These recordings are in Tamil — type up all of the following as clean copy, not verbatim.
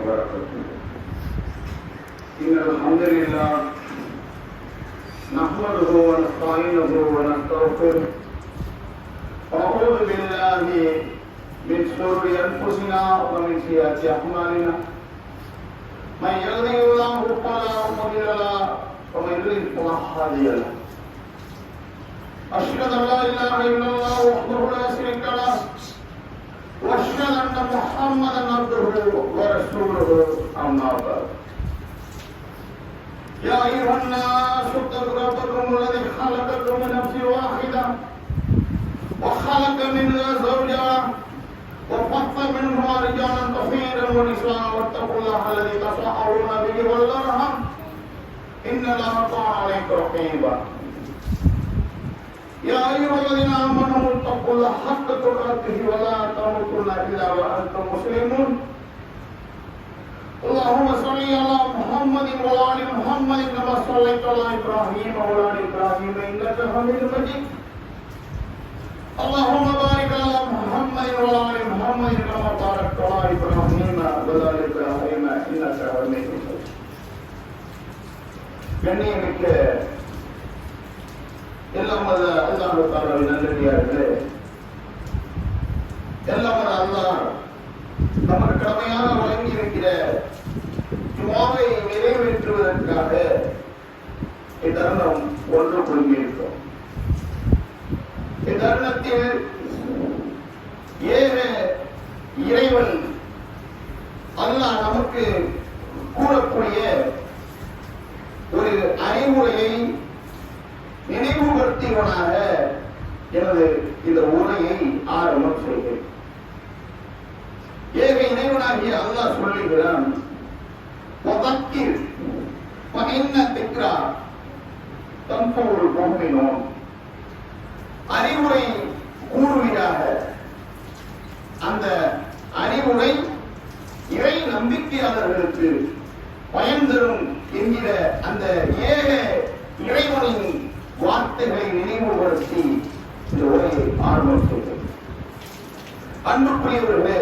وبركاته. إن الحمد لله نحمده ونستعينه ونستغفره ونعوذ بالله من شرور أنفسنا ومن سيئات أعمالنا. من يهده الله فلا مضل له ومن يضلل فلا هادي له. أشهد أن لا إله إلا الله وحده لا شريك له وأشهد أن محمدا عبده ورسوله أما بعد. يا أيها الناس اتقوا ربكم الذي خلقكم من نفس واحدة وخلق منها زوجها وبث منهما رجالا كثيرا ونساء واتقوا الله الذي تساءلون به والأرحام إن الله كان عليكم رقيبا. يا أيها الذين آمنوا اتقوا الله حق تقاته ولا تموتن إلا وأنتم مسلمون. اللهم صل على محمد وعلى آل محمد كما صليت على إبراهيم وعلى آل إبراهيم إنك حميد مجيد. اللهم بارك على محمد وعلى آل محمد كما باركت على إبراهيم وعلى آل إبراهيم إنك حميد مجيد. கண்ணியமிக்க எல்லாம் அல்லாஹ் தஆலாவின் நல்லடியார்களே, எல்லாம் அல்லாஹ் நமக்கு கடமையாக வழங்கி இருக்கிற ஜுமாவை நிறைவேற்றுவதற்காக இத்தருணம் ஒன்று கூடியிருக்கிறோம். இத்தருணத்தில் ஏக இறைவன் அல்லாஹ் நமக்கு கூறக்கூடிய ஒரு அறிவுரையை நினைவுபடுத்தியவனாக எனது இந்த உரையை ஆரம்பம் செய்கிறேன். ஏக இறைவனாகிய அல்லாஹ் சொல்லுகிறான், அறிவுரை கூறுவீராக. அந்த அறிவுரை இறை நம்பிக்கையாளர்களுக்கு பயன் தரும் என்கிற அந்த ஏக இறைவனின் வார்த்தைகளை நினைவுபடுத்தி இந்த உரையை ஆரம்பம் செய்கிறது. அன்புக்குரியவர்களே,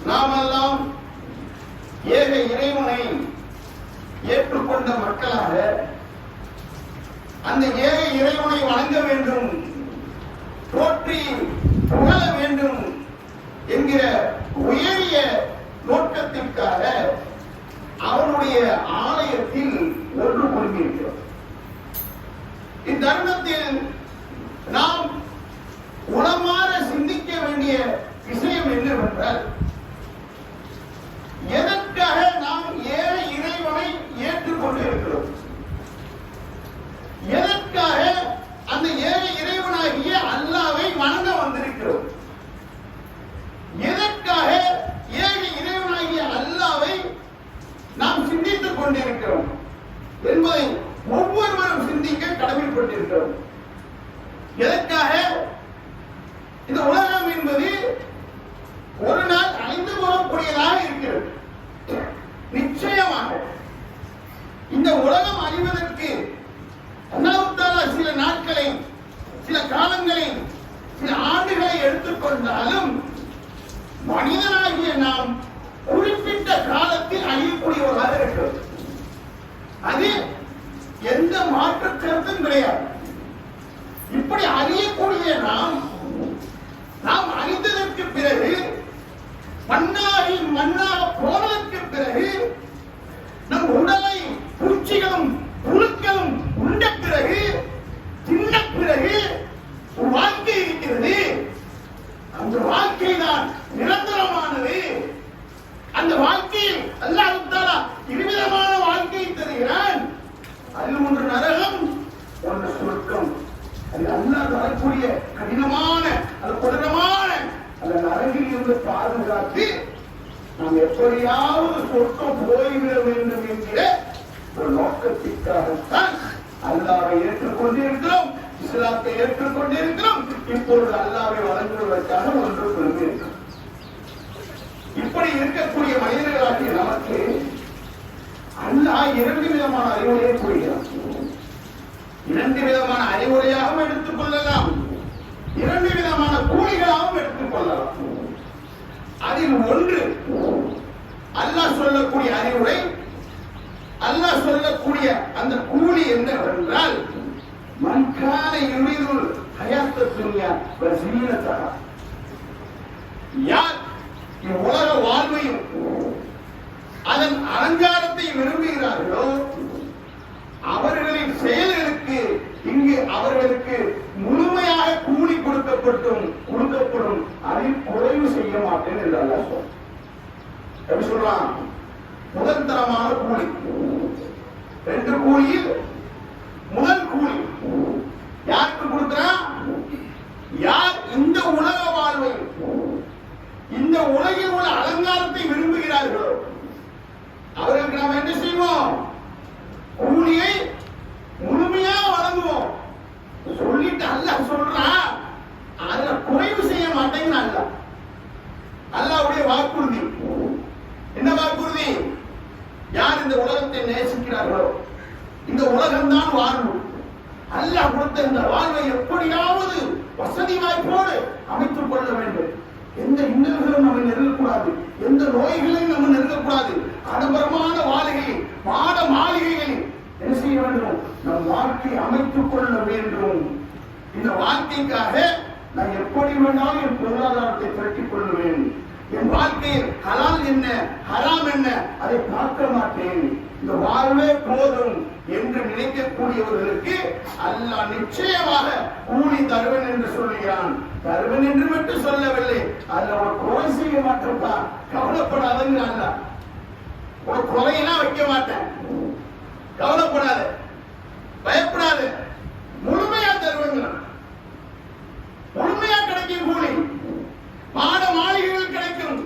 நாமெல்லாம் ஏக இறைவனை ஏற்றுக்கொண்ட மக்களாக அந்த ஏக இறைவனை வணங்க வேண்டும், போற்றி புகழ வேண்டும் என்கிற உயரிய நோக்கத்திற்காக அவருடைய ஆலயத்தில் ஒன்று கொண்டிருக்கிறோம். இத்தருணத்தில் நாம் உளமாற சிந்திக்க வேண்டிய விஷயம் என்னவென்றால், எதற்காக நாம் ஏக இறைவனை ஏற்றுக்கொண்டிருக்கிறோம்? எதற்காக அந்த ஏக இறைவனாகிய அல்லாஹ்வை வணங்க வந்திருக்கிறோம்? எதற்காக ஏக இறைவனாகிய அல்லாஹ்வை நாம் சிந்தித்துக் கொண்டிருக்கிறோம் என்பதை ஒவ்வொருவரும் சிந்திக்க கடமைப்பட்டிருக்கிறோம். எதற்காக? இந்த உலகம் என்பது ஒரு நாள் அழிந்து போகக்கூடியதாக இருக்கிறது. நிச்சயமாக இந்த உலகம் அழிவதற்கு அல்லாஹ் தஆலா சில நாட்களை, சில காலங்களை, சில ஆண்டுகளை எடுத்துக்கொண்டாலும் மனிதனாகிய நாம் குறிப்பிட்ட காலத்தில் அழியக்கூடியவர்களாக இருக்கிறது. அது எந்த மாற்று கருத்தும் கிடையாது. இப்படி அழியக்கூடிய நாம் அழிந்ததற்கு பிறகு, மண்ணாகி மண்ணாக போனதற்கு பிறகு, நம் உடலை பூச்சிகளும் புழுக்களும் உண்ட பிறகு, தின்ன பிறகு ஒரு வாழ்க்கை இருக்கிறது. அந்த வாழ்க்கை தான் நிரந்தரமானது. அந்த வாழ்க்கையில் அல்லாஹ் தஆலா இருவிதமான வாழ்க்கையை தருகிறான். அதில் ஒன்று நரகம், ஒன்று சொர்க்கம். அது அல்லாஹ் தரக்கூடிய கடினமான, அது கொடூரமான அந்த நரகில் இருந்து பாதுகாத்து நாம் எப்படியாவது சொர்க்கம் போய்விட வேண்டும் என்கிற ஒரு நோக்கத்திற்காகத்தான் அல்லாஹ்வை ஏற்றுக்கொண்டிருக்கிறோம், இஸ்லாத்தை ஏற்றுக்கொண்டிருக்கிறோம். இப்பொழுது அல்லாஹ்வை வழங்குவதற்காக ஒன்று கொண்டிருக்கிறோம். இப்படி இருக்கக்கூடிய மனிதர்களாகிய நமக்கு அல்லாஹ் இரண்டு விதமான அறிவுரையை கூறுகிறார். இரண்டு விதமான அறிவுரையாகவும் எடுத்துக் கொள்ளலாம், இரண்டு விதமான கூலிகளாகவும் எடுத்துக் கொள்ளலாம். அதில் ஒன்று அல்லாஹ் சொல்லக்கூடிய அறிவுரை, அல்லாஹ் சொல்லக்கூடிய அந்த கூலி என்னவென்றால் மன்கான யுரீதுல் ஹயாத்தத் துன்யா வ ஸீனத்தஹா, யார் இவ்வுலக வாழ்வையும் அதன் அலங்காரத்தை விரும்புகிறார்களோ அவர்களின் செயல்களுக்கு இங்கு அவர்களுக்கு முழுமையாக கூலி கொடுக்கப்படும், அதில் குறைவு செய்ய மாட்டேன் என்று அல்லாஹ் சொல்றான். எப்படி சொல்றான்? முதல் தரமான கூலி, 2 கூலியில் முதல் கூலி யாருக்கு கொடுக்கிறான்? யார் இந்த உலக வாழ்வை, இந்த உலகில் உள்ள அலங்காரத்தை விரும்புகிறார்களோ அவர்களுக்கு நாம் என்ன செய்வோம்? கூலியை முழுமையாக வழங்குவோம். சொல்லிட்டு அல்லாஹ் சொல்றான், அதுல குறைவு செய்ய மாட்டேங்க. அல்லாஹ்வுடைய வாக்குறுதி என்ன வாக்குறுதி? யார் இந்த உலகத்தை நேசிக்கிறார்களோ, இந்த உலகம்தான் வாழ்வு, அல்லாஹ் கொடுத்த இந்த வாழ்வை எப்படியாவது வசதி வாய்ப்போடு அமைத்துக் கொள்ள வேண்டும். எந்த இன்னல்களும் நம்ம நெருங்கக்கூடாது, எந்த நோய்களையும் நம்ம நெருங்கக்கூடாது. ஆடம்பரமான மாளிகையில், மாட மாளிகைகளில் என்ன செய்ய வேண்டும்? நம் வாழ்க்கையை அமைத்துக் கொள்ள வேண்டும். இந்த வாழ்க்கைக்காக நான் எப்படி வேணாலும் என் பொருளாதாரத்தை திரட்டிக் கொள்ளுவேன். என் வாழ்க்கையில் ஹலால் என்ன, ஹராம் என்ன, அதை பார்க்க மாட்டேன். இந்த வாழ்வே போதும் என்று நினைக்கக்கூடியவர்களுக்கு அல்லாஹ் நிச்சயமாக கூலி தருவன் என்று சொல்கிறான். தருவன் என்று மட்டும் சொல்லவில்லை, அதுல ஒரு குறை செய்ய மாட்டேன்ப்பா, கவலைப்படாதுங்க. அல்லாஹ் ஒரு குறையெல்லாம் வைக்க மாட்டேன், கவலைப்படாது, பயப்படாது, முழுமையா தருவங்க. முழுமையா கிடைக்கும் கூலி. மாட மாளிகைகள் கிடைக்கும்,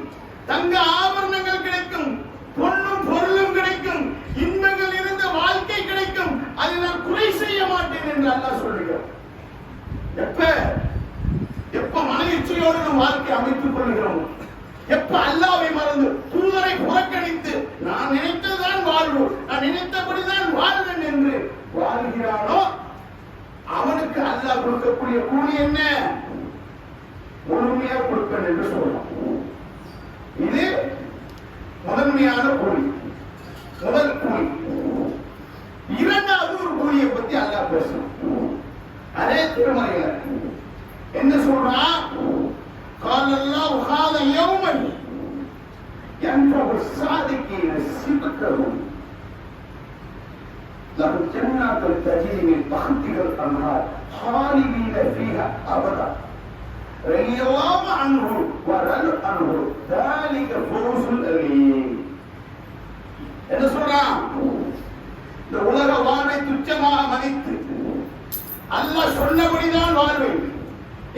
தங்க ஆபரணங்கள் கிடைக்கும், பொன்னும் பொருளும் கிடைக்கும், இன்பங்கள் இருந்த வாழ்க்கை கிடைக்கும். அதை நான் குறை செய்ய மாட்டேன் என்று அல்லாஹ் சொல்லுகிறார். எப்ப மனஇச்சையோடு நம் வாழ்க்கை அமைத்துக் கொள்கிறோம், எப்ப அல்லாஹ்வை மறந்து தூதரை புறக்கணித்து நான் நினைத்ததுதான் வாழ்வு, நான் நினைத்தபடிதான் வாழ்வேன் என்று வாழ்கிறானோ அவனுக்கு அல்லாஹ் கொடுக்கக்கூடிய கூலி என்ன? முழுமையா கொடுப்பேன் என்று சொல்லலாம். இது முதன்மையான கூலி, முதல் கூலி. இரண்டாவது ஒரு கூலியை பத்தி அல்லாஹ் பேசணும். அதே திருமறையில என்ன சொல்றான்? காலல்லாஹு ஹாதா யௌமன் யன்ஃபஉ ஸாதிகீன சித்குஹும் லஹும் ஜன்னாத்துன் தஜ்ரி மின் தஹ்திஹா அல்-அன்ஹார் ஹாலிதீன ஃபீஹா அபதா ரலியல்லாஹு அன்ஹு வ ரது அன்ஹு ذلك ஃபௌஸுல் அலீம். என்ன சொல்றான்? இந்த உலக வாழ்வை துச்சமாக மதித்து அல்லாஹ் சொன்னபடிதான் வாழ்வேன்.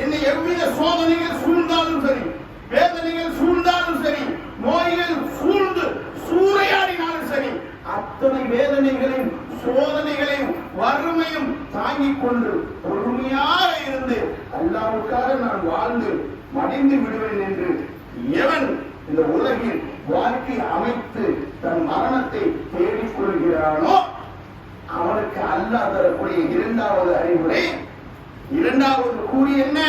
என்னை எவ்வித சோதனைகள் சூழ்ந்தாலும் சரி, வேதனைகள் சூழ்ந்தாலும் சரி, நோய்கள் சூழ்ந்து சூறையாடினாலும் சரி, அத்தனை வேதனைகளையும் சோதனைகளையும் வறுமையும் தாங்கிக் கொண்டு பொறுமையாக இருந்து அல்லாஹ்வுக்காக நான் வாழ்ந்து மடிந்து விடுவேன் என்று எவன் இந்த உலகில் வாழ்க்கை அமைத்து தன் மரணத்தை தேடிக் கொள்கிறானோ அவனுக்கு அல்லாஹ் தரக்கூடிய இரண்டாவது அறிவுரை, இரண்டாவது கூறி என்ன?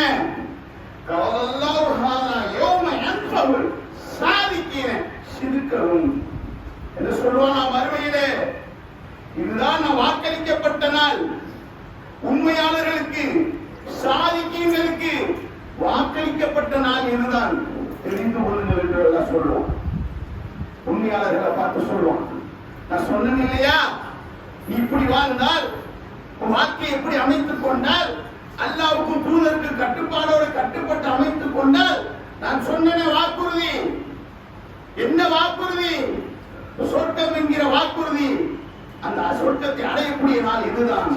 என்று சொல்லுவான் மறுமையிலே. இதுதான் நான் வாக்களிக்கப்பட்ட நாள். உண்மையாளர்களுக்கு, சாதிக்கீங்களுக்கு வாக்களிக்கப்பட்ட நாள் இதுதான், தெரிந்து கொள்ளுங்கள் என்று எல்லாம் சொல்லுவோம். உண்மையாளர்களை பார்த்து சொல்லுவான், நான் சொன்னேன் இல்லையா, இப்படி வாழ்ந்தால் வாழ்க்கை எப்படி அமைத்துக் கொண்டால், அல்லாஹ்வுக்கும் தூதருக்கு கட்டுப்பாடோடு கட்டுப்பட்டு அமைத்துக் கொண்டால், நான் சொன்ன வாக்குறுதி என்ன வாக்குறுதி? சொர்க்கம் என்கிற வாக்குறுதி. அந்த சொர்க்கத்தை அடையக்கூடிய நாள் இதுதான்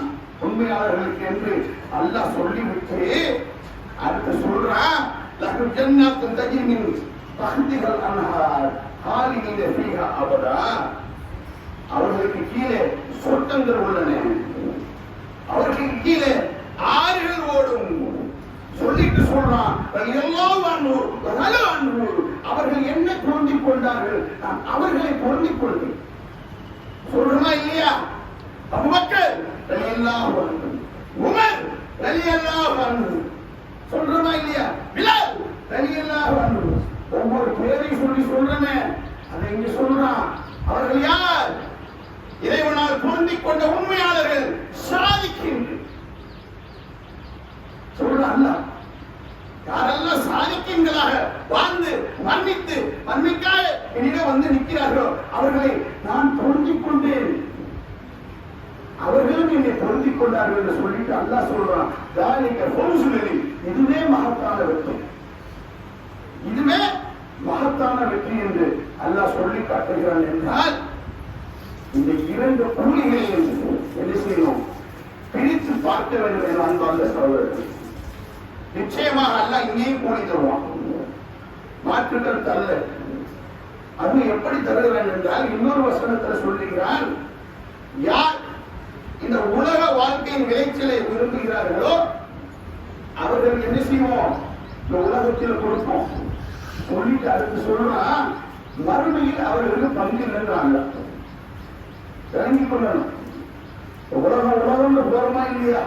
உண்மையாளர்களுக்கு என்று அல்லாஹ் சொல்லிவிட்டு அடுத்து சொல்றான், லஹும் ஜன்னாத்துன் தஜ்ரி மின் தஹ்திஹா அல்-அன்ஹார் ஹாலிதீன ஃபீஹா அபதா. அவர்களுக்கு கீழே சொர்க்கங்கள் உள்ளன, அவர்களுக்கு கீழே ஆறுகள் ஓடும். சொல்லிட்டு சொல்றான், அவர்கள் என்ன பொருந்திக் கொண்டார்கள், நான் அவர்களை பொருந்திக் கொள்வேன். சொல்றமா இல்லையா? அபூபக்கர் ரலியல்லாஹு அன்ஹு, உமர் ரலியல்லாஹு அன்ஹு, சொல்றமா இல்லையா? பிலால் ரலியல்லாஹு அன்ஹு. ஒவ்வொரு பேரை சொல்லி சொல்றேன், அதை இங்க சொல்ல அவர்கள் யார்? இறைவனால் பொருந்திக் கொண்ட உண்மையாளர்கள், சாதிக்கின்ற சொல்றான். யாரெல்லாம் சாதிக்கின்றாக வாழ்ந்து மன்னித்து மன்னிக்காக என்னிடம் வந்து நிற்கிறார்களோ அவர்களை நான் பொருந்திக் கொண்டேன், அவர்களும் என்னை பொருந்திக் கொண்டார்கள் என்று சொல்லிட்டு அல்லாஹ் சொல்றான். இதுவே மகத்தான வெற்றி, இதுவே மகத்தான வெற்றி என்று அல்லாஹ் சொல்லி காட்டுகிறான். என்றால் இந்த இரண்டு கூலிகளையும் என்ன செய்யணும்? பிரித்து பார்க்க வேண்டும் என அன்பார்ந்த சகோதரர்கள். நிச்சயமாக அல்லாஹ் இங்கேயும் கூலி தருவான், மாற்றுக்கள் தரல. அது எப்படி தருகிறான் என்றால் இன்னொரு வசனத்தில் சொல்லுகிறான், யார் இந்த உலக வாழ்க்கையின் விளைச்சலை விரும்புகிறார்களோ அவர்கள் என்ன செய்வோம்? இந்த உலகத்தில் கொடுப்போம் சொல்லிட்டு அடுத்து சொல்றான், மறுமையில் அவர்களுக்கு பங்கு இல்லைன்றாங்க. விளங்கிக் கொள்ளணும். உலகம் போறமா இல்லையா?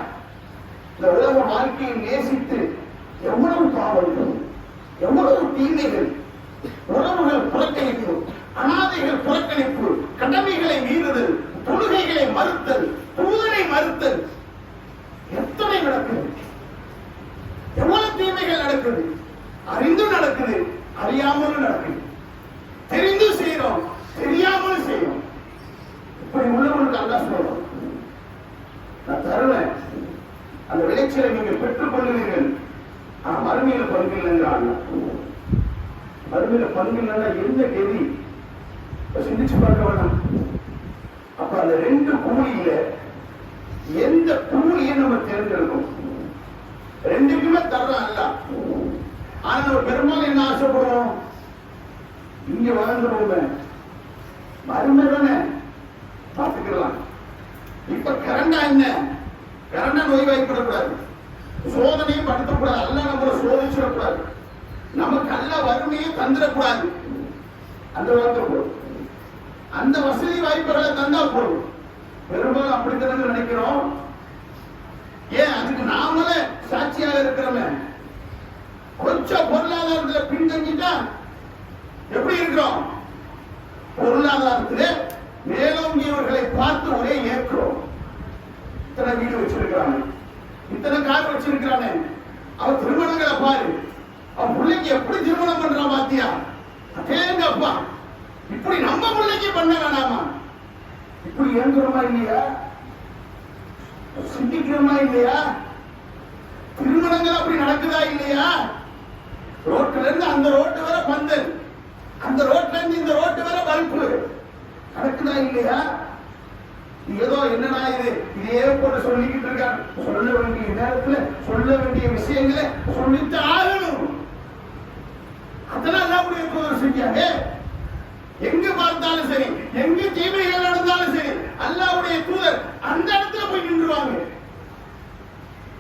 இந்த உலக வாழ்க்கையை நேசித்து எவ்வளவு பாவங்கள், எவ்வளவு தீமைகள், உறவுகள் புறக்கணிப்பு, அனாதைகள் புறக்கணிப்பு, கடமைகளை மீறுதல், தொழுகைகளை மறுத்தல், தூதரை மறுத்தல், எத்தனை நடக்குது, எவ்வளவு தீமைகள் நடக்குது. அறிந்தும் நடக்குது, அறியாமலும் நடக்குது. தெரிந்து செய்யறோம், தெரியாமலும் செய்யறோம். இப்படி உள்ளவங்களுக்கு அல்லாஹ் சொல்றோம், நான் தருவேன், அந்த விளைச்சலை நீங்கள் பெற்றுக் கொள்ளுவீர்கள், ஆனா மறுமையில பங்கு இல்லைங்கிறாங்க. மறுமையில பங்கு இல்லைன்னா எந்த கெதி சிந்திச்சு பார்க்க வேண்டாம். அப்ப அந்த ரெண்டு கூலியில எந்த கூலியை நம்ம தேர்ந்தெடுக்கும்? ரெண்டுக்குமே தர்றான் அல்ல. ஆனா நம்ம பெரும்பாலும் என்ன ஆசைப்படுவோம்? இங்க வளர்ந்துருவோம், மறுமை தானே பார்த்துக்கலாம். இப்ப கரண்டா என்ன? கரண்டா நோய் வாய்ப்படக்கூடாது, சோதனையும் படுத்தக்கூடாது, அல்ல நம்மளை சோதிச்சிடக்கூடாது, நமக்கு அல்ல வறுமையும் தந்துடக்கூடாது. அந்த வார்த்தை போடும், அந்த வசதி வாய்ப்புகளை தந்தா போடும். பெரும்பாலும் அப்படித்தான் நினைக்கிறோம். ஏன் அதுக்கு நாமளே சாட்சியாக இருக்கிறோமே. கொஞ்சம் பொருளாதாரத்தில் பின்தங்கிட்டா எப்படி இருக்கிறோம்? பொருளாதாரத்தில் மேலோங்கியவர்களை பார்த்து ஒரே ஏற்கிறோம். இத்தனை வீடு வச்சிருக்கிறாங்க, இத்தனை கார் வச்சிருக்கிறானே, அவன் திருமணங்களை பாரு, அவன் பிள்ளைக்கு எப்படி திருமணம் பண்றான் பாத்தியா? அதேங்க அப்பா, இப்படி நம்ம பிள்ளைக்கு பண்ண வேணாமா? இப்படி இயங்குறோமா இல்லையா? சிந்திக்கிறோமா இல்லையா? திருமணங்கள் அப்படி நடக்குதா இல்லையா? ரோட்ல இருந்து அந்த ரோட்டு வர பந்தல், அந்த ரோட்ல இருந்து இந்த ரோட்டு வர பல்பு நடக்குதா இல்லையா? ஏதோ என்னடா இது, இதே போல சொல்லிக்கிட்டு இருக்காங்க. சொல்ல வேண்டிய நேரத்துல சொல்ல வேண்டிய விஷயங்களை சொல்லிட்டு ஆகணும். அதெல்லாம் அல்லாஹ்வுடைய செஞ்சாங்க. எங்க பார்த்தாலும் சரி, எங்க தீமைகள் நடந்தாலும் சரி, அல்லாஹ்வுடைய தூதர் அந்த இடத்துல போய் நின்றுவாங்க.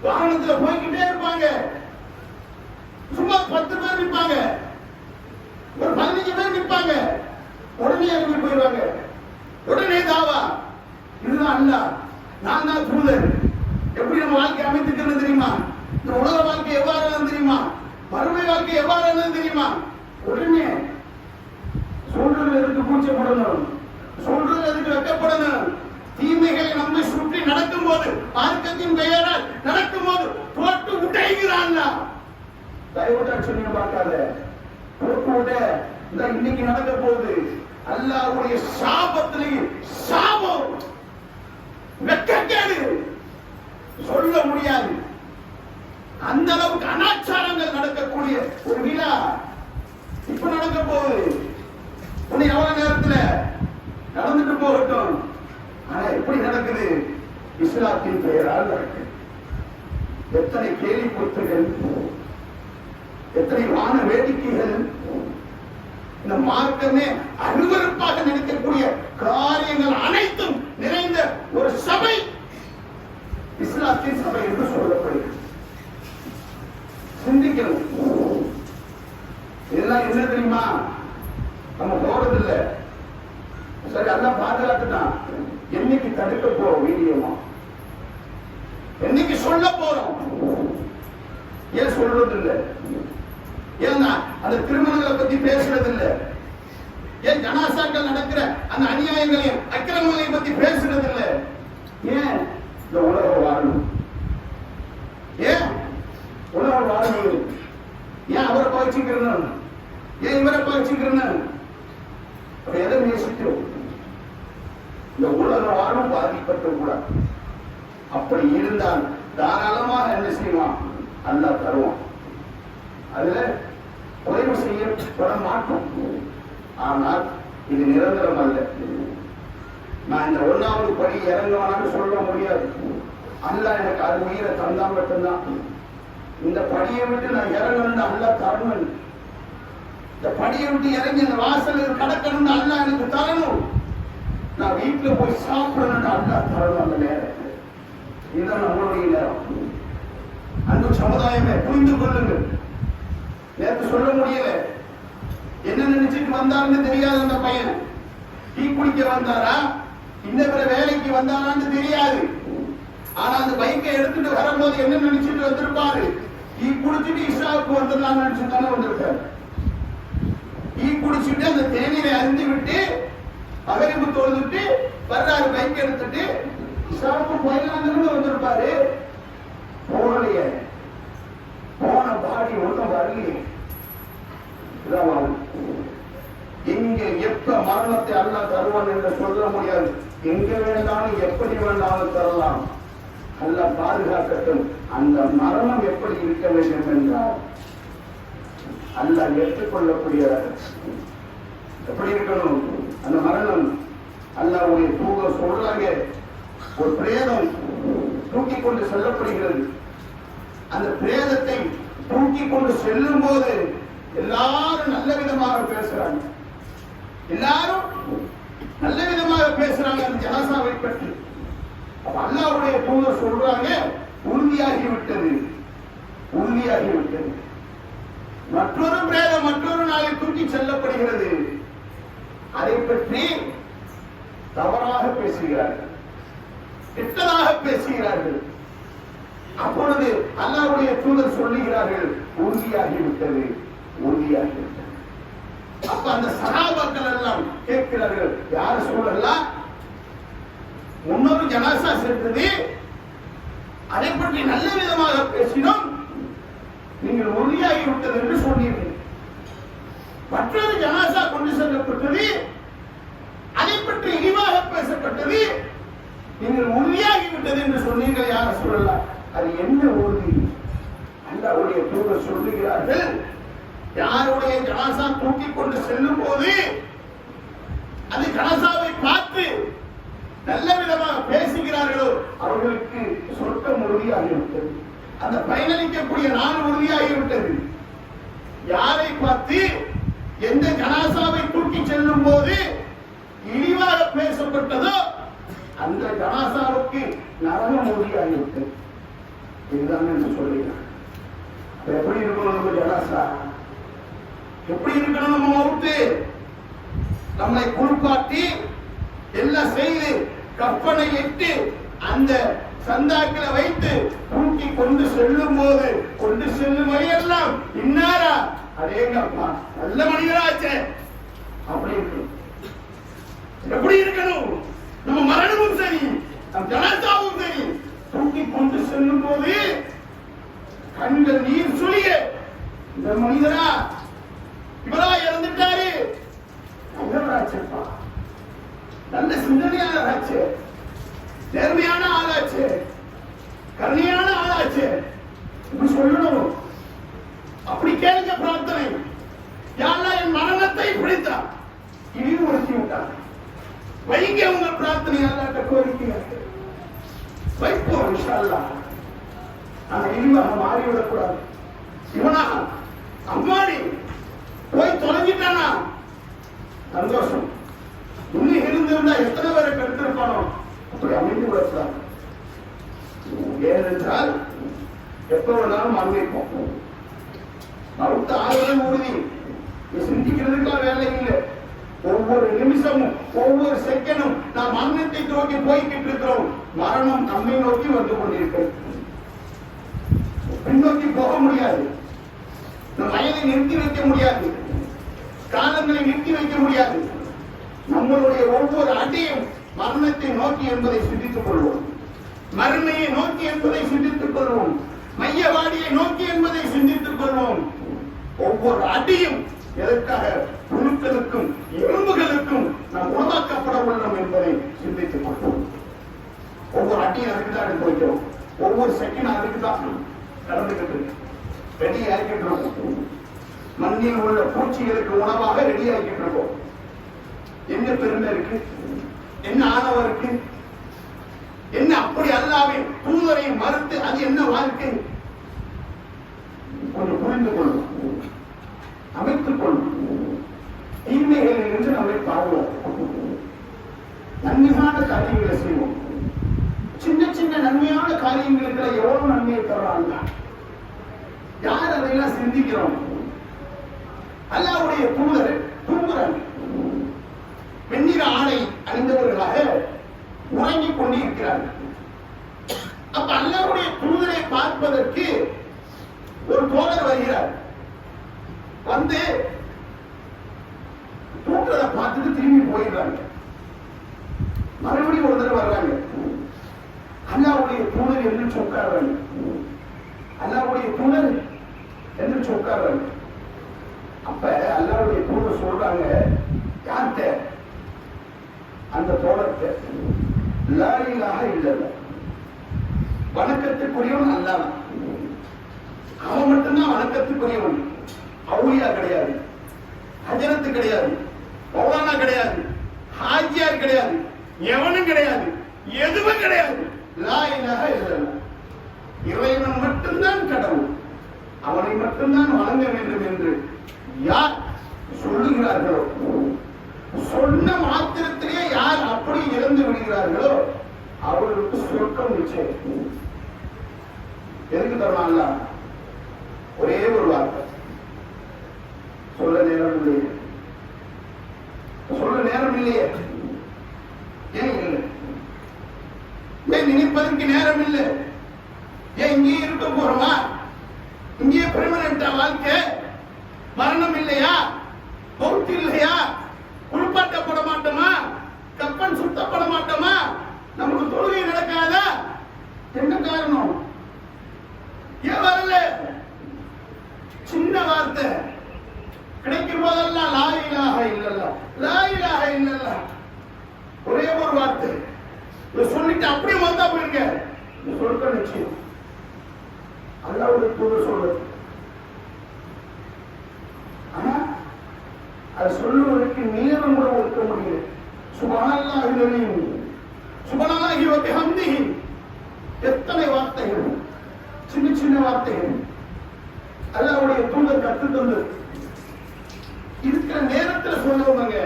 வாகனத்துல போய்கிட்டே இருப்பாங்க. சும்மா 10 பேர் நிற்பாங்க, ஒரு 15 பேர் நிற்பாங்க, உடனே இறங்கி போயிடுவாங்க. உடனே தாவா, இதுதான் அல்லாஹ், நான் தான் தூதர். எப்படி நம்ம வாழ்க்கை அமைத்துக்கிறது தெரியுமா? இந்த உலக வாழ்க்கை எவ்வாறு தெரியுமா? மறுமை வாழ்க்கை எவ்வாறு தெரியுமா? உடனே சொல்றது எதுக்கு கூச்சப்படணும்? சொல்றது எதுக்கு வெட்கப்படணும்? தீமைகளை நம்மை சுற்றி நடக்கும் போது, மார்க்கத்தின் பெயரால் நடக்கும் போது போட்டு உடைகிறான். தயவுட்டா சொன்னீங்க பார்க்காத, போட்டு விட இன்னைக்கு நடக்க போகுது. அல்லாஹ்வுடைய சாபத்திலேயே சாபம், வெட்கக்கேடு சொல்ல முடியாது. அந்த அளவுக்கு அனாச்சாரங்கள் நடக்கக்கூடிய ஒரு விழா இப்ப நடக்க போகுது. உன்னை எவ்வளவு நேரத்துல நடந்துட்டு போகட்டும். ஆனா எப்படி நடக்குது? இஸ்லாத்தின் பெயரால் நடக்குது. எத்தனை கேலி கூத்துகள், எத்தனை வான வேடிக்கைகள், இந்த மார்க்கமே அருவருப்பாக நினைக்கக்கூடிய காரியங்கள் அனைத்தும் நிறைந்த ஒரு சபை இஸ்லாத்தின் சபை என்று சொல்லப்படுகிறது. சிந்திக்கணும். இதெல்லாம் என்ன தெரியுமா? நம்ம போறதில்லை. சரி, எல்லாம் பாதுகாத்துட்டான். என்னைக்கு தடுக்க போறோம்? வீடியோமா என்னைக்கு சொல்ல போறோம்? ஏன் சொல்றது இல்லை? ஏன்னா அந்த திருமணங்களை பத்தி பேசுறது இல்லை. ஏன் ஜனாசாக்கள் நடக்கிற அந்த அநியாயங்களையும் அக்கிரமங்களையும் பத்தி பேசுறது இல்லை? ஏன் இந்த உலகம் வாழணும்? ஏன் உலகம் வாழணும்? ஏன் அவரை பகிச்சுக்கிறேன்? ஏன் இவரை பகிச்சுக்கிறேன்? எதை நேசிக்கிறோம்? இந்த உலக வாழும் பாதிப்பட்டு கூட அப்படி இருந்தால் தாராளமாக என்ன செய்வான்? அல்லாஹ் தருவான். அதுல குறைவு செய்யப்பட மாட்டோம். ஆனால் இது நிரந்தரம் அல்ல. நான் இந்த 1வது படி இறங்குவானு சொல்ல முடியாது. அல்லாஹ் எனக்கு அது உயிரை தந்தா மட்டும்தான். இந்த படியை விட்டு நான் இறங்கணும்னு அல்லாஹ் தரணும். இந்த படியை விட்டு இறங்கி அந்த வாசலுக்கு கடக்கணும்னு அல்லாஹ் எனக்கு தரணும். நான் வீட்டுல போய் சாப்பிடணும்னு அல்லாஹ் தரணும். அந்த நேரத்தில் இதுதான் நம்மளுடைய நேரம். அன்பு சமுதாயமே புரிந்து கொள்ளுங்கள். நேற்று சொல்ல முடியல, என்ன நினைச்சிட்டு வந்தாருன்னு தெரியாது. அந்த பையன் டீ குடிக்க வந்தாரா, இந்த பிற வேலைக்கு வந்தாரான்னு தெரியாது. ஆனா அந்த பைக்கை எடுத்துட்டு வரும்போது என்ன நினைச்சிட்டு வந்திருப்பாரு? டீ குடிச்சிட்டு இஷாவுக்கு வந்துடலாம் நினைச்சு தானே வந்திருக்காரு. டீ குடிச்சிட்டு அந்த தேநீரை அருந்து விட்டு மகரிபு தொழுதுட்டு வர்றாரு. பைக் எடுத்துட்டு இஷாவுக்கு போயிடலாம் வந்திருப்பாரு. போகலைய, போன பாடி ஒன்றும் வரலையே. எங்க எப்ப மரணத்தை அல்லாஹ் தருவான் என்று சொல்ல முடியாது. எங்க வேண்டாலும் எப்படி வேண்டாலும் தரலாம். அல்லாஹ் பாதுகாக்கட்டும். அந்த மரணம் எப்படி இருக்க வேண்டும் என்றால் அல்லாஹ் ஏற்றுக்கொள்ளக்கூடியதாக எப்படி இருக்கணும் அந்த மரணம்? அல்லாஹ்வுடைய தூதர் சொல்றாங்க, ஒரு பிரேதம் தூக்கி கொண்டு செல்லப்படுகிறது. அந்த பிரேதத்தை தூக்கி கொண்டு செல்லும் போது எல்லாரும் நல்ல விதமாக பேசுறாங்க. எல்லாரும் நல்ல விதமாக பேசுறாங்க அந்த ஜனாசாவை பற்றி. அல்லாஹ்வுடைய தூதர் சொல்றாங்க, உறுதியாகிவிட்டது, உறுதியாகிவிட்டது. மற்றொரு பிரேதம் மற்றொரு நாளில் தூக்கி செல்லப்படுகிறது. அதை பற்றி தவறாக பேசுகிறார்கள், கெட்டதாக பேசுகிறார்கள். அப்பொழுது அல்லாஹ்வுடைய தூதர் சொல்லுகிறார்கள், உறுதியாகிவிட்டது, உறுதியாகிவிட்டது. அப்ப அந்த சஹாபாக்கள் எல்லாம் கேட்கிறார்கள், யார சொல்லலாம், முன்னொரு ஜனாசா சென்றது, அதை பற்றி நல்ல விதமாக பேசினோம், நீங்கள் உறுதியாகிவிட்டது என்று சொன்னீர்கள். மற்றொரு ஜனாசா கொண்டு செல்லப்பட்டது, அதை பற்றி இழிவாக பேசப்பட்டது, நீங்கள் உறுதியாகிவிட்டது என்று சொன்னீர்கள், யார சொல்லலாம். அது என்ன உறுதி? அல்லாஹ்வுடைய தூதர் சொல்லுகிறார்கள், யாருடைய ஜனாசா தூக்கி கொண்டு செல்லும் போது அது ஜனாசாவை பார்த்து நல்ல விதமாக பேசுகிறார்களோ அவர்களுக்கு சொர்க்கம் உறுதியாகிவிட்டது. அந்த பயனளிக்கக்கூடிய நாள் உறுதியாகிவிட்டது. யாரை பார்த்து எந்த ஜனாசாவை தூக்கி செல்லும் போது இழிவாக பேசப்பட்டதோ அந்த ஜனாசாவுக்கு நரகம் உறுதியாகிவிட்டது. இதுதான் என்று சொல்லுகிறார். எப்படி இருக்கணும் நம்ம ஜனாசா? எப்படி இருக்கணும் நம்ம மவுத்து? நம்மை குளிப்பாட்டி எல்லாம் செய்து கற்பனை இட்டு அந்த சந்தாக்களை வைத்து தூக்கி கொண்டு செல்லும் போது கொண்டு செல்லும் வழியெல்லாம் இன்னாரா அதேங்கப்பா நல்ல மனிதராச்சே அப்படி இருக்கணும். எப்படி இருக்கணும்? நம்ம மரணமும் சரி, நம் ஜனாசாவும் சரி, தூக்கி கொண்டு செல்லும் போது கண்கள் நீர் சுழிய, இந்த மனிதரா இவரா இறந்துட்டாரு, நல்லவராச்சப்பா, நல்ல சிந்தனையான ஆச்சு, நேர்மையான ஆளாச்சு, கருணையான ஆளாச்சு இப்படி சொல்லணும். அப்படி கேளுங்க பிரார்த்தனை. யாரெல்லாம் என் மரணத்தை பிடித்தான் இழிவுபடுத்தி விட்டார், வைங்க உங்க பிரார்த்தனை. அல்லாட்ட கோரிக்கை வைப்போம் இன்ஷா அல்லாஹ். நாங்க இழிவாக மாறிவிடக்கூடாது. இவனா அம்மாடி போய் தொலைஞ்சிட்டானா சந்தோஷம், இன்னும் இருந்திருந்தா எத்தனை பேரை கெடுத்திருப்பானோ அப்படி அமைந்து விடக்கூடாது. ஏனென்றால் எப்ப வேணாலும் மரணிப்போம். மறுத்த ஆறுதல் உறுதி, சிந்திக்கிறதுக்கெல்லாம் வேலை இல்லை. ஒவ்வொரு நிமிஷமும் ஒவ்வொரு செகண்டும் நாம் மரணத்தை நோக்கி போய்கிட்டு இருக்கிறோம். மரணம் நம்மை நோக்கி வந்து கொண்டிருக்கிறது. பின்னோக்கி போக முடியாது, நம் வயதை நிறுத்தி வைக்க முடியாது, காலங்களை நிறுத்தி வைக்க முடியாது. நம்மளுடைய ஒவ்வொரு அடியும் மரணத்தை நோக்கி என்பதை சிந்தித்துக் கொள்வோம். மறுமையை நோக்கி என்பதை சிந்தித்துக் கொள்வோம். மையவாடியை நோக்கி என்பதை சிந்தித்துக் கொள்வோம். ஒவ்வொரு அடியும் எதற்காக? புழுக்களுக்கும் எறும்புகளுக்கும் நாம் உருவாக்கப்பட உள்ளோம் என்பதை சிந்தித்துக் கொள்வோம். ஒவ்வொரு அடியும் அதுக்கு தான் எடுத்து வைக்கிறோம். ஒவ்வொரு செகண்ட் அதுக்கு தான் நடந்துகிட்டு ரெடி ஆகிக்கிட்டு இருக்கோம். மண்ணில் உள்ள பூச்சிகளுக்கு உணவாக ரெடி ஆகிக்கிட்டு இருக்கோம். என்ன பெருமை இருக்கு? என்ன ஆணவம் இருக்கு? என்ன அப்படி அல்லாவின் தூதரை மறுத்து அது என்ன வாழ்க்கை? கொஞ்சம் புரிந்து கொள்ளும், அமைத்துக் கொள்ளும். தீமைகளில் இருந்து நம்மை பாதுகாப்போம். நன்மையான காரியங்களை செய்வோம். சின்ன சின்ன நன்மையான காரியங்களுக்கு எவ்வளவு நன்மையை தர்றாங்க. யார் அதையெல்லாம் சிந்திக்கிறோம்? அல்லாஹ்வுடைய தூதர் தூங்குறாங்க. வெண்ணிற ஆடை அணிந்தவர்களாக உறங்கிக் கொண்டிருக்கிறார்கள். அப்ப அல்லாஹ்வுடைய தூதரை பார்ப்பதற்கு ஒரு தோழர் வருகிறார். வந்து தூங்குறதை பார்த்துட்டு திரும்பி போயிடுறாங்க. மறுபடியும் ஒரு தடவை வர்றாங்க. அல்லாஹ்வுடைய தூதர் என்று உட்கார்றாங்க. அல்லாஹ்வுடைய தூதர் என்று உட்கார்றாங்க. அப்ப அல்லாஹ்வுடைய தூதர் சொல்றாங்க, யார்கிட்ட? அந்த தோழர்கிட்ட. லா இலாஹ இல்லல்லாஹ், வணக்கத்துக்குரியவன் அல்லாஹ். அவன் மட்டும்தான் வணக்கத்துக்குரியவன். அவுலியா கிடையாது, ஹஜரத்து கிடையாது, மௌலானா கிடையாது, ஹாஜியார் கிடையாது, எவனும் கிடையாது, எதுவும் கிடையாது. லா இலாஹ இல்லல்லாஹ், இறைவன் மட்டும்தான் கடவுள், அவனை மட்டும்தான் வணங்க வேண்டும் என்று யார் சொல்லுகிறார்களோ, சொன்ன மாத்திரத்திலே யார் அப்படி இறந்து விடுகிறார்களோ அவர்களுக்கு சொர்க்கம் நிச்சயம். எதுக்கு தரலாம்? ஒரே ஒரு வார்த்தை சொல்ல நேரம் இல்லையே, சொல்ல நேரம் இல்லையே. ஏன் இல்லை? ஏன் நினைப்பதற்கு நேரம் இல்லை? ஏன் இங்கே இருக்க போறோமா? இங்கே பெர்மனண்டா வாழ்க்கை? மரணம் இல்லையா? மௌத் இல்லையா? குளிப்பாட்டப்பட மாட்டோமா? கப்பன் சுத்தப்பட மாட்டோமா? நமக்கு தொழுகை நடக்காதா? என்ன காரணம்? ஏன் வரல? சின்ன வார்த்தை கிடைக்கும் போதெல்லாம் லா இலாஹ இல்லல்லாஹ், லா இலாஹ இல்லல்லாஹ், ஒரே ஒரு வார்த்தை சொல்லிட்டு அப்படியே வந்தா போயிருங்க, சொல்ற நிச்சயம். அல்லாஹ்வுடைய தூதர் சொல்றது. ஆனா அது சொல்லுவதற்கு நேரம் கூட ஒதுக்க முடியல. சுப்ஹானல்லாஹி வல்ஹம்து, சுப்ஹானல்லாஹி வ பிஹம்திஹி, எத்தனை வார்த்தைகள், சின்ன சின்ன வார்த்தைகள் அல்லாஹ்வுடைய தூதர் கற்று தந்தது. இருக்கிற நேரத்தில் சொல்லுவோங்க,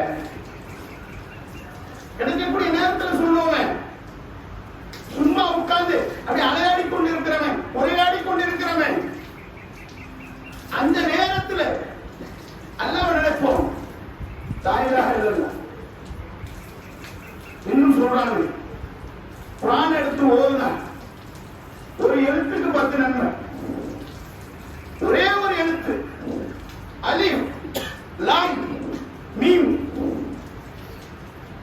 கிடைக்கக்கூடிய நேரத்தில் சொல்லுவோம். சும்மா உட்கார்ந்து அப்படி அலையாடி கொண்டிருக்கிறவன், உரையாடி கொண்டிருக்கிறவன், அந்த நேரத்தில் அல்லாஹ்வை நினைப்போம். லா இலாஹ இல்லல்லாஹ். இன்னும் சொல்றாங்க, குர்ஆன் எடுத்து ஓதுனா ஒரு எழுத்துக்கு 10 நன்மை. ஒரே ஒரு எழுத்து அலிஃப் லாம் மீம்,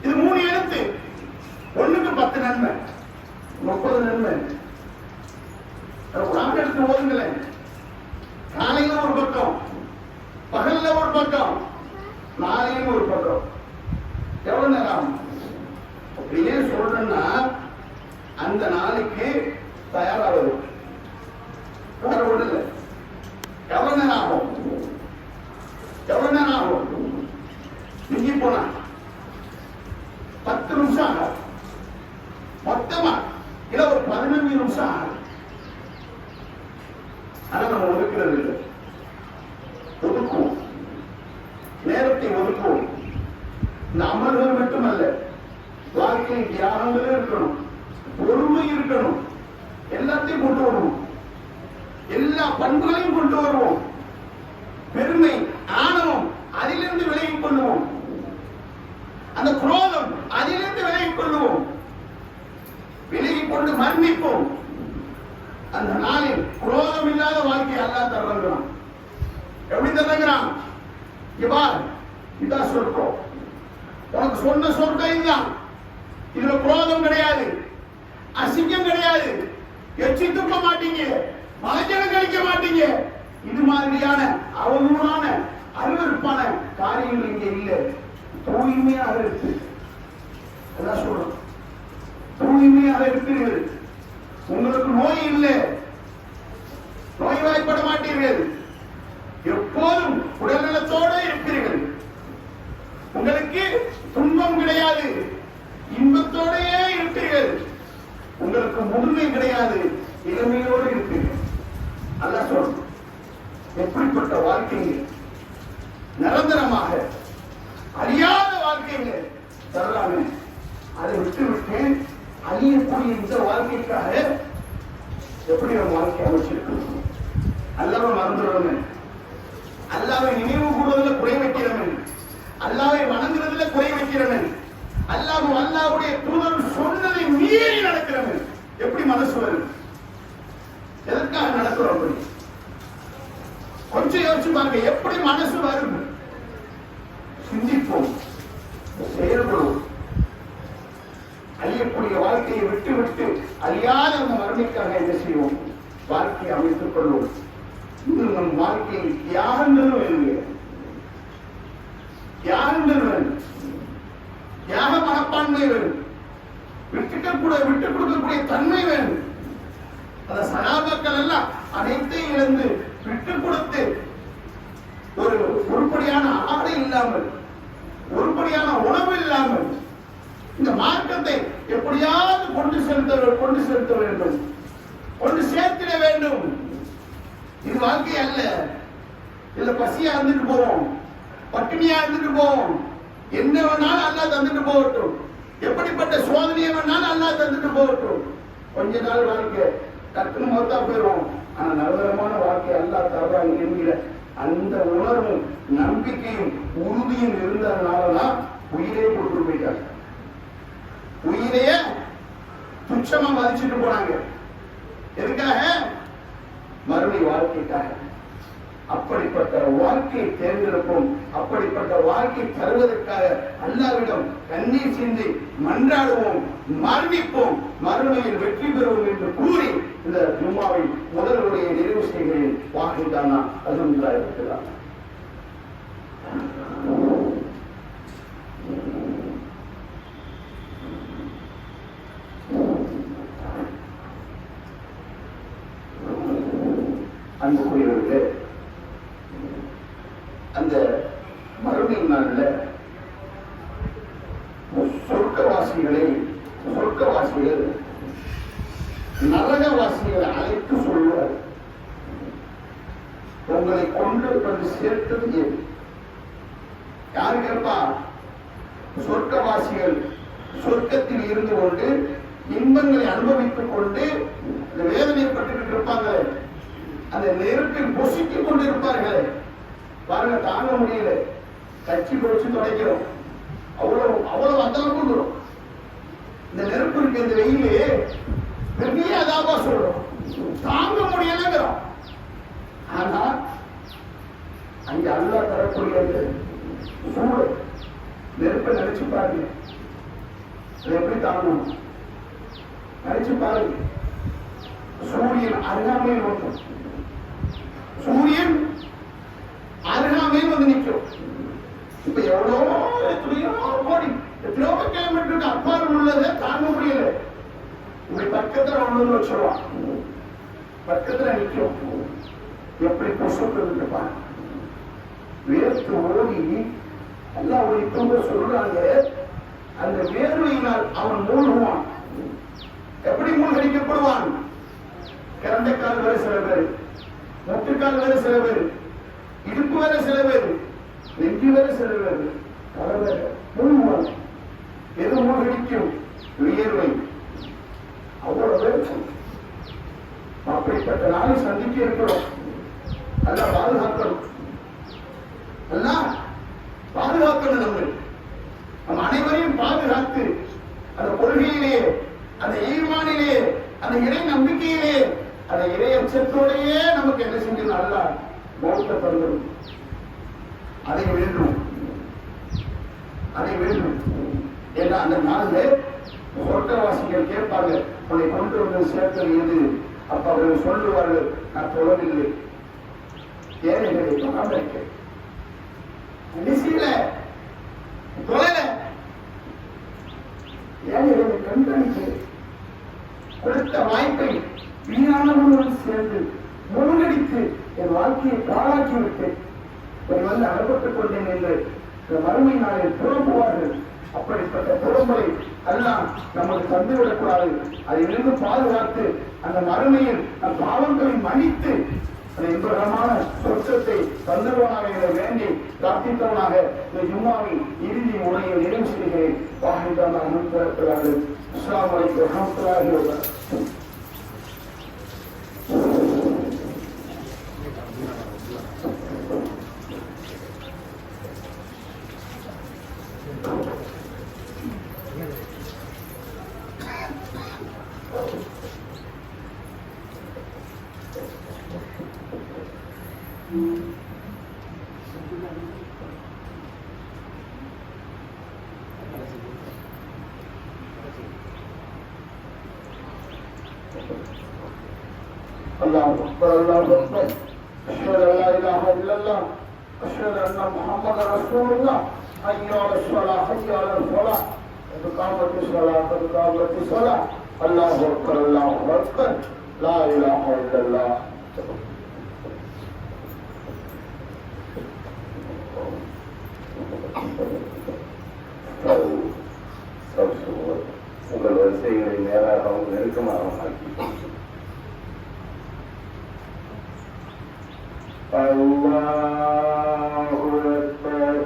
இது 3 எழுத்து, ஒண்ணுக்கு 10 நன்மை, 30 நன்மை. குர்ஆன் எடுத்து ஓதுங்களேன். காலையில ஒரு பக்கம், பகல்ல ஒரு பக்கம், நாளையும் ஒரு பக்கம். எவ்வளவு நேரம்? அப்படியே சொல்றேன்னா அந்த நாளைக்கு தயாராகுது. வேற ஒண்ணு இல்லை. எவ்வளவு நேரம் ஆகும்? எவ்வளவு நேரம் ஆகும்? மிஞ்சி போனா 10 நிமிஷம் ஆகும். மொத்தமா இல்ல ஒரு 15 நிமிஷம் ஆகும். ஆனா நம்ம ஒதுக்கிறது இல்லை. ஒதுக்குவோம், நேரத்தை ஒதுக்குவோம். இந்த அமல்கள் மட்டுமல்ல, வாழ்க்கையில் தியாகங்களே இருக்கணும், பொறுமை இருக்கணும். எல்லாத்தையும் கொண்டு வருவோம், எல்லா பண்புகளையும் கொண்டு வருவோம். பெருமை, ஆணவம் அதிலிருந்து விலகிக் கொள்ளுவோம். அந்த குரோதம் அதிலிருந்து விலகிக் கொள்ளுவோம். விலகிக் கொண்டு மன்னிப்போம். அந்த நாளில் குரோதம் இல்லாத வாழ்க்கை அல்லாஹ் தருகிறான். எப்படி தருகிறான்? இவ்வாறு இதான் சொர்க்கம். உனக்கு சொன்ன சொர்க்கம் இதுதான். இதுல குரோதம் கிடையாது, அசிங்கம் கிடையாது, எச்சி துப்ப மாட்டீங்க, மலைஜலம் கழிக்க மாட்டீங்க. இது மாதிரியான அவதூறான அருவருப்பான காரியங்கள் இங்க இல்லை. தூய்மையாக இருக்கு. அதான் சொல்றோம், தூய்மையாக இருக்கிறீர்கள். உங்களுக்கு நோய் இல்லை, நோய்வாய்ப்பட மாட்டீர்கள், எப்போதும் உடல்நலத்தோடு இருப்பீர்கள். உங்களுக்கு துன்பம் கிடையாது, இன்பத்தோடையே இருப்பீர்கள். உங்களுக்கு முதுமை கிடையாது, இளமையோடு இருப்பீர்கள். அல்லாஹ் சொல்றோம், எப்படிப்பட்ட வாழ்க்கைங்க, நிரந்தரமாக அழியாத வாழ்க்கைங்க தர்றாங்க. அதை விட்டு விட்டு அழியக்கூடிய இந்த வாழ்க்கைக்காக எப்படி ஒரு வாழ்க்கை அமைச்சிருக்கணும்? அல்லாஹ்வை மறந்துடுறவன், அல்லாஹ்வை நினைவு கூடுவதில் குறை வைக்கிறவன், அல்லாஹ்வை வணங்குறதுல குறை வைக்கிறவன், அல்லாஹ்வுடைய தூதர் சொன்னதை மீறி நடக்கிறவன் எப்படி மனசு வரும்? எதற்காக நடக்கிறோம்? அப்படி கொஞ்சம் யோசிச்சு பாருங்க, எப்படி மனசு வரும்? சிந்திப்போம், செயல்படுவோம். அழியக்கூடிய வாழ்க்கையை விட்டு விட்டு அழியாத அந்த மறுமைக்காக என்ன செய்வோம்? வாழ்க்கையை அமைத்துக் கொள்வோம். இது நம் வாழ்க்கையில் தியாகங்கள் வேணும், தியாகங்கள் வேணும், தியாக மனப்பான்மை வேணும், விட்டு கொடுக்கக்கூடிய தன்மை வேணும். அந்த சகாபாக்கள் எல்லாம் அனைத்தையும் இழந்து விட்டு கொடுத்து ஒரு உருப்படியான ஆடை இல்லாமல், உருப்படியான உணவு இல்லாமல் இந்த மார்க்கத்தை எப்படியாவது கொண்டு செலுத்த வேண்டும், கொண்டு சேர்த்திட வேண்டும். இது வாழ்க்கை அல்ல. இதுல பசியா இருந்துட்டு போவோம், பட்டினியா இருந்துட்டு போவோம், என்ன வேணாலும் அல்லாஹ் தந்துட்டு போகட்டும், எப்படிப்பட்ட சோதனையை வேணாலும் அல்லாஹ் தந்துட்டு போகட்டும். கொஞ்ச நாள் வாழ்க்கை டக்குன்னு மொத்தா போயிடும். ஆனா நிரந்தரமான வாழ்க்கை அல்லாஹ் தர்றாங்க என்கிற அந்த உணர்வும் நம்பிக்கையும் உறுதியும் இருந்ததுனாலதான் உயிரே கொடுத்து போயிட்டாங்க. உயிரையே துச்சமா மதிச்சுட்டு போனாங்க. எதுக்காக? மறுபடி வாழ்க்கைக்காக. அப்படிப்பட்ட வாழ்க்கையை தேர்ந்தெடுப்போம். அப்படிப்பட்ட வாழ்க்கை தருவதற்காக அல்லாஹ்விடம் கண்ணீர் சிந்தி மன்றாடுவோம், மரணிப்போம், மறுமையில் வெற்றி பெறுவோம் என்று கூறி இந்த ஜும்மாவை முதல்வருடைய நிறைவு செய்கிறேன். வாகிதானா அல்ஹம்துலில்லாஹ் இருக்கிறார். அன்புக்குரியவர்களே, அந்த மறுமை நாள்ல சொர்க்கவாசிகள் நரகவாசிகளை அழைத்து சொல்வார், உங்களை கொண்டு வந்து சேர்த்தது ஏது? யாரு கேட்பா? சொர்க்கவாசிகள் சொர்க்கத்தில் இருந்து கொண்டு இன்பங்களை அனுபவித்துக் கொண்டு அந்த வேதனைப்பட்டு இருப்பாங்க, அந்த நெருப்பில் பொசித்துக் கொண்டு இருப்பார்கள். பாருங்க, தாங்க முடியல, கட்சி பொறிச்சு துடைக்கிறோம், அவ்வளவு அந்த அளவுக்கு வரும். இந்த நெருப்பு இருக்கு, இந்த வெயிலே பெரிய அதாபா சொல்றோம், தாங்க முடியலங்கிறோம். ஆனா அங்க அல்லாஹ் தரக்கூடிய சூடு நெருப்பை நினைச்சு பாருங்க, எப்படி தாங்கணும் நினைச்சு பாருங்க. சூரியன் அருகாமையில் வரும், சூரியன் அருகாமையில் வந்து நிற்கும். இப்ப எத்தனையோ கோடி எத்தனையோ கிலோமீட்டருக்கு அப்பால் உள்ளதை தாங்க முடியல. இப்படி பக்கத்துல ஒண்ணு வச்சிருவான், பக்கத்துல நிற்கும். எப்படி பொசுக்கு பாருங்க, வேர்த்து ஓடி எல்லாம் ஒரு இப்ப சொல்றாங்க. அந்த வேர்வையினால் அவன் மூழ்குவான். எப்படி மூழ்கடிக்கப்படுவான்? கிரண்டைக்கால் வேற சில பேர், முட்டுக்கால் வேற சில பேர், இடுப்பு வேற சில பேர், நெஞ்சு வேற சில பேர், தலை வேற மூழ்குவான். எது மூழ்கடிக்கும்? வியர்வை. அவ்வளவு பேர். அப்படிப்பட்ட நாளை சந்திக்க இருக்கிறோம். நல்லா பாதுகாக்கணும், நல்லா பாதுகாக்கணும். நம்ம அனைவரையும் பாதுகாத்து அந்த கொள்கையிலே, அந்த ஈமானிலே, அந்த இறை நம்பிக்கையிலே, அந்த இறை அச்சத்தோடையே நமக்கு என்ன செஞ்சது? நல்லா மௌத்த தந்தரும். அதை வேண்டும். அதை வேண்டும். ஏன்னா அந்த நாளில் சொர்க்கவாசிகள் கேட்பாங்க, உன்னை கொண்டு வந்து சேர்த்தது எது? அப்ப அவர்கள் சொல்லுவார்கள், நான் தொழவில்லை, ஏழைகளை தொழாம இருக்கேன், தொழல, ஏழைகளை கண்காணிக்கிறேன், கொடுத்த வாய்ப்பை வீணானவர்களுடன் சேர்ந்து முழுகடித்து என் வாழ்க்கையை பாழாக்கி விட்டேன், வந்து அகப்பட்டுக் கொண்டேன் என்று மறுமை நாளில் புறம்புவார்கள். அப்படிப்பட்ட புறம்பலை எல்லாம் நமக்கு தந்துவிடக்கூடாது. அதிலிருந்து பாதுகாத்து அந்த மறுமையில் நம் பாவங்களை மன்னித்து அந்த இன்பகரமான சொர்க்கத்தை தந்துருவனாக என வேண்டி பிரார்த்தித்தவனாக இந்த ஜும்மாவின் இறுதி முறையை நிறைவு செய்கிறேன். வாஹிதான அனுப்பிறார்கள். அஸ்ஸலாமு அலைக்கும் வரஹ்மத்துல்லாஹி வபரகாத்துஹு. الله أكبر الله أكبر أشهد أن لا إله إلا الله أشهد أن محمد رسول الله حي على الصلاة حي على الفلاح قد قامت الصلاة قد قامت الصلاة الله أكبر الله أكبر لا إله إلا الله. உங்கள் வரிசைகளை நேராகவும் நெருக்கமாகவும் ஆக்கி அல்லாஹு அக்பர்.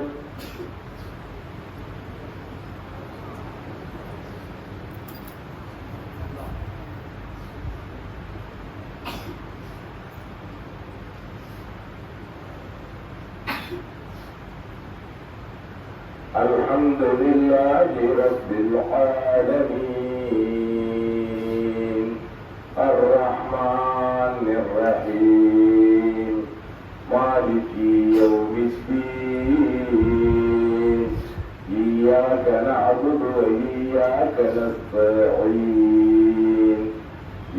அல்ஹம்துலில்லாஹி ரப்பில் ஆலமீன் அர்ரஹ்மானிர் ரஹீம் மாலிகி யௌமிddin இய்யாக நஅபுது வ இய்யாக நஸ்தஈன்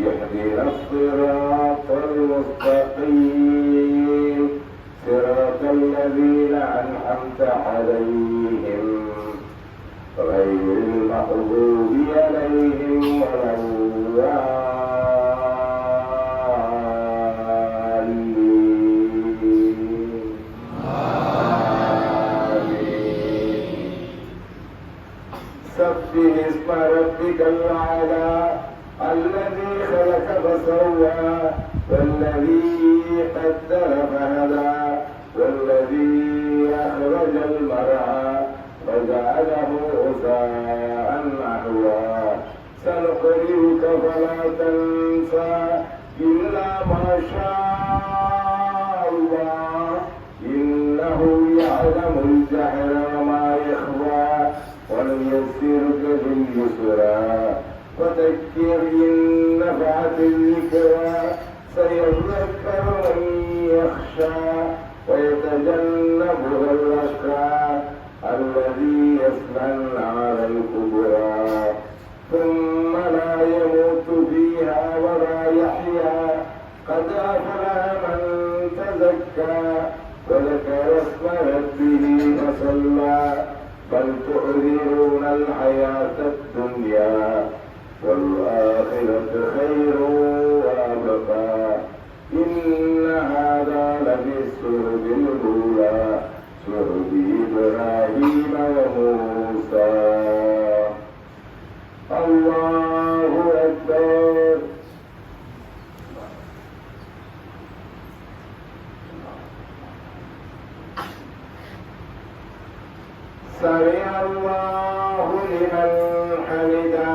இஹ்தினஸ் ஸிராத்தல் முஸ்தகீம் صراط الذين أنعمت عليهم غير المغضوب عليهم ولا الضالين آمين. سبح اسم ربك الأعلى الذي خلق فسوى والذي قدر فهدى والذي أخرج المرعى فجعله غثاء نحوا سنقرئك فلا تنسى إلا ما شاء الله إنه يعلم الجهر وما يخفى ونيسرك باليسرى فذكر إن نفعت الذكرى سيذكر من يخشى ويتجنبها الأشقى الذي يصلى النار الكبرى ثم لا يموت فيها ولا يحيا قد أفلح من تزكى وذكر اسم ربه فصلى بل تؤثرون الحياة الدنيا والآخرة خير وأبقى إن هذا لفي الصحف الأولى صحف إبراهيم وموسى. الله أكبر. سمع الله لمن حمده.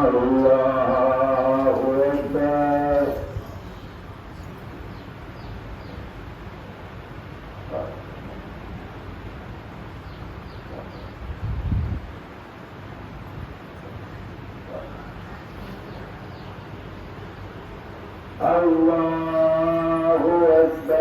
الله أكبر. الله أكبر.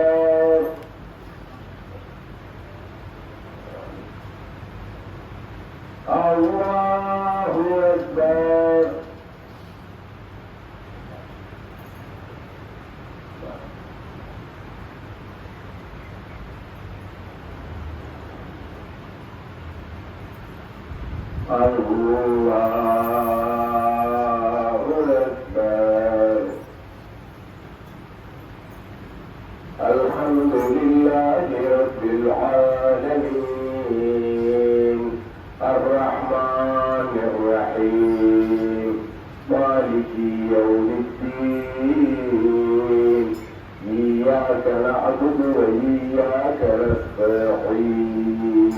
الله أكبر. الحمد لله رب العالمين الرحمن الرحيم مالك يوم الدين إياك نعبد وإياك نستعين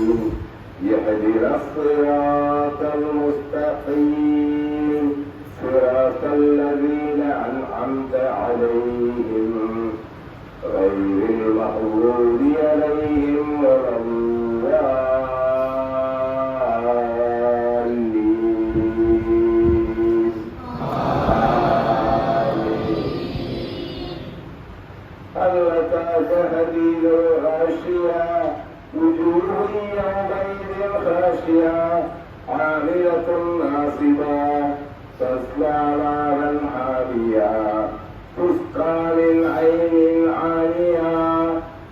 اهدنا الصراط المستقيم صراط الذين أنعمت عليهم غير المغضوب عليهم ولا الضالين. هل أتاك حديث الغاشية وجوه يومئذ خاشعة عاملة ناصبة تصلى نارا حامية تسقى من عين عانية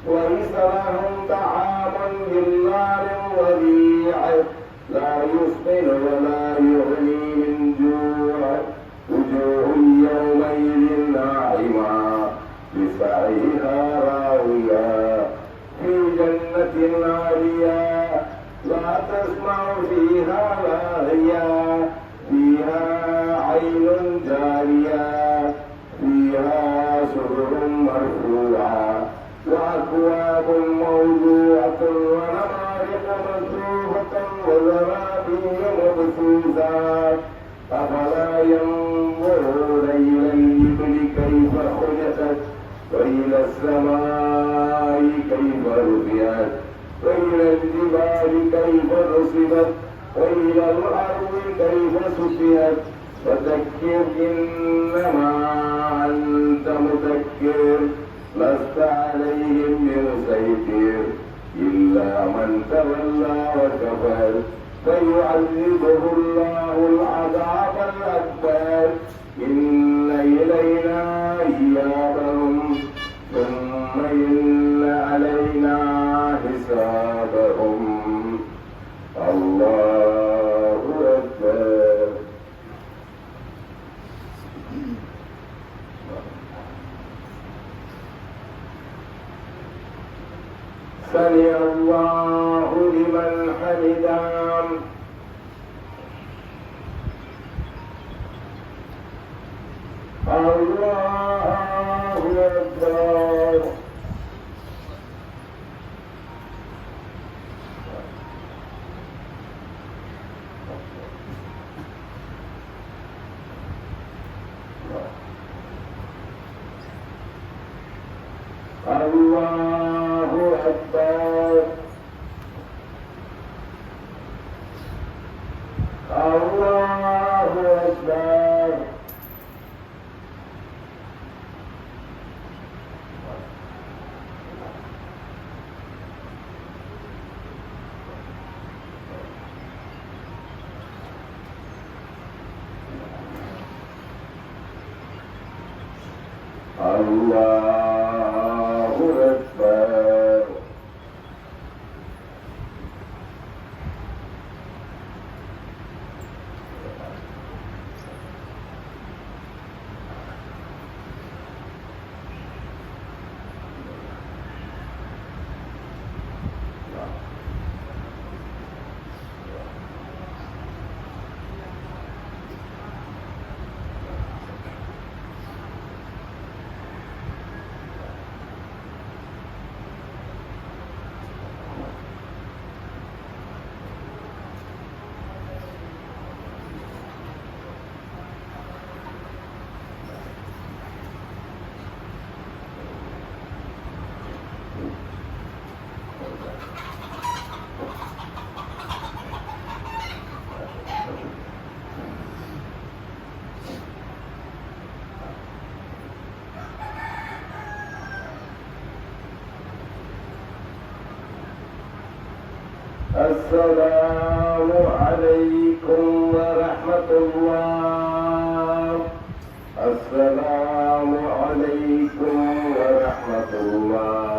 ليس لهم طعام إلا من ضريع لا يسمن ولا يغني من جوع وجوه يومئذ ناعمة لسعيها راضية في جنة عالية لا تسمع فيها لاغية فيها عين جارية فيها سرر مرفوعة وأكواب موضوعة ونمارق مصفوفة وزرابي مبثوثة أفلا ينظرون إلى الإبل كيف خلقت وإلى السماء كيف رفعت وإلى الجبال كيف نصبت وإلى الأرض كيف سطحت فذكر إنما أنت مذكر لست عليهم بمسيطر إلا من تولى وكفر فيعذبه الله العذاب الأكبر إن إلينا إيابهم ثم إن علينا حسابهم. الله أكبر. سمع الله لمن حمده. الله أكبر. الله أكبر. الله أكبر. الله أكبر. السلام عليكم ورحمة الله. السلام عليكم ورحمة الله.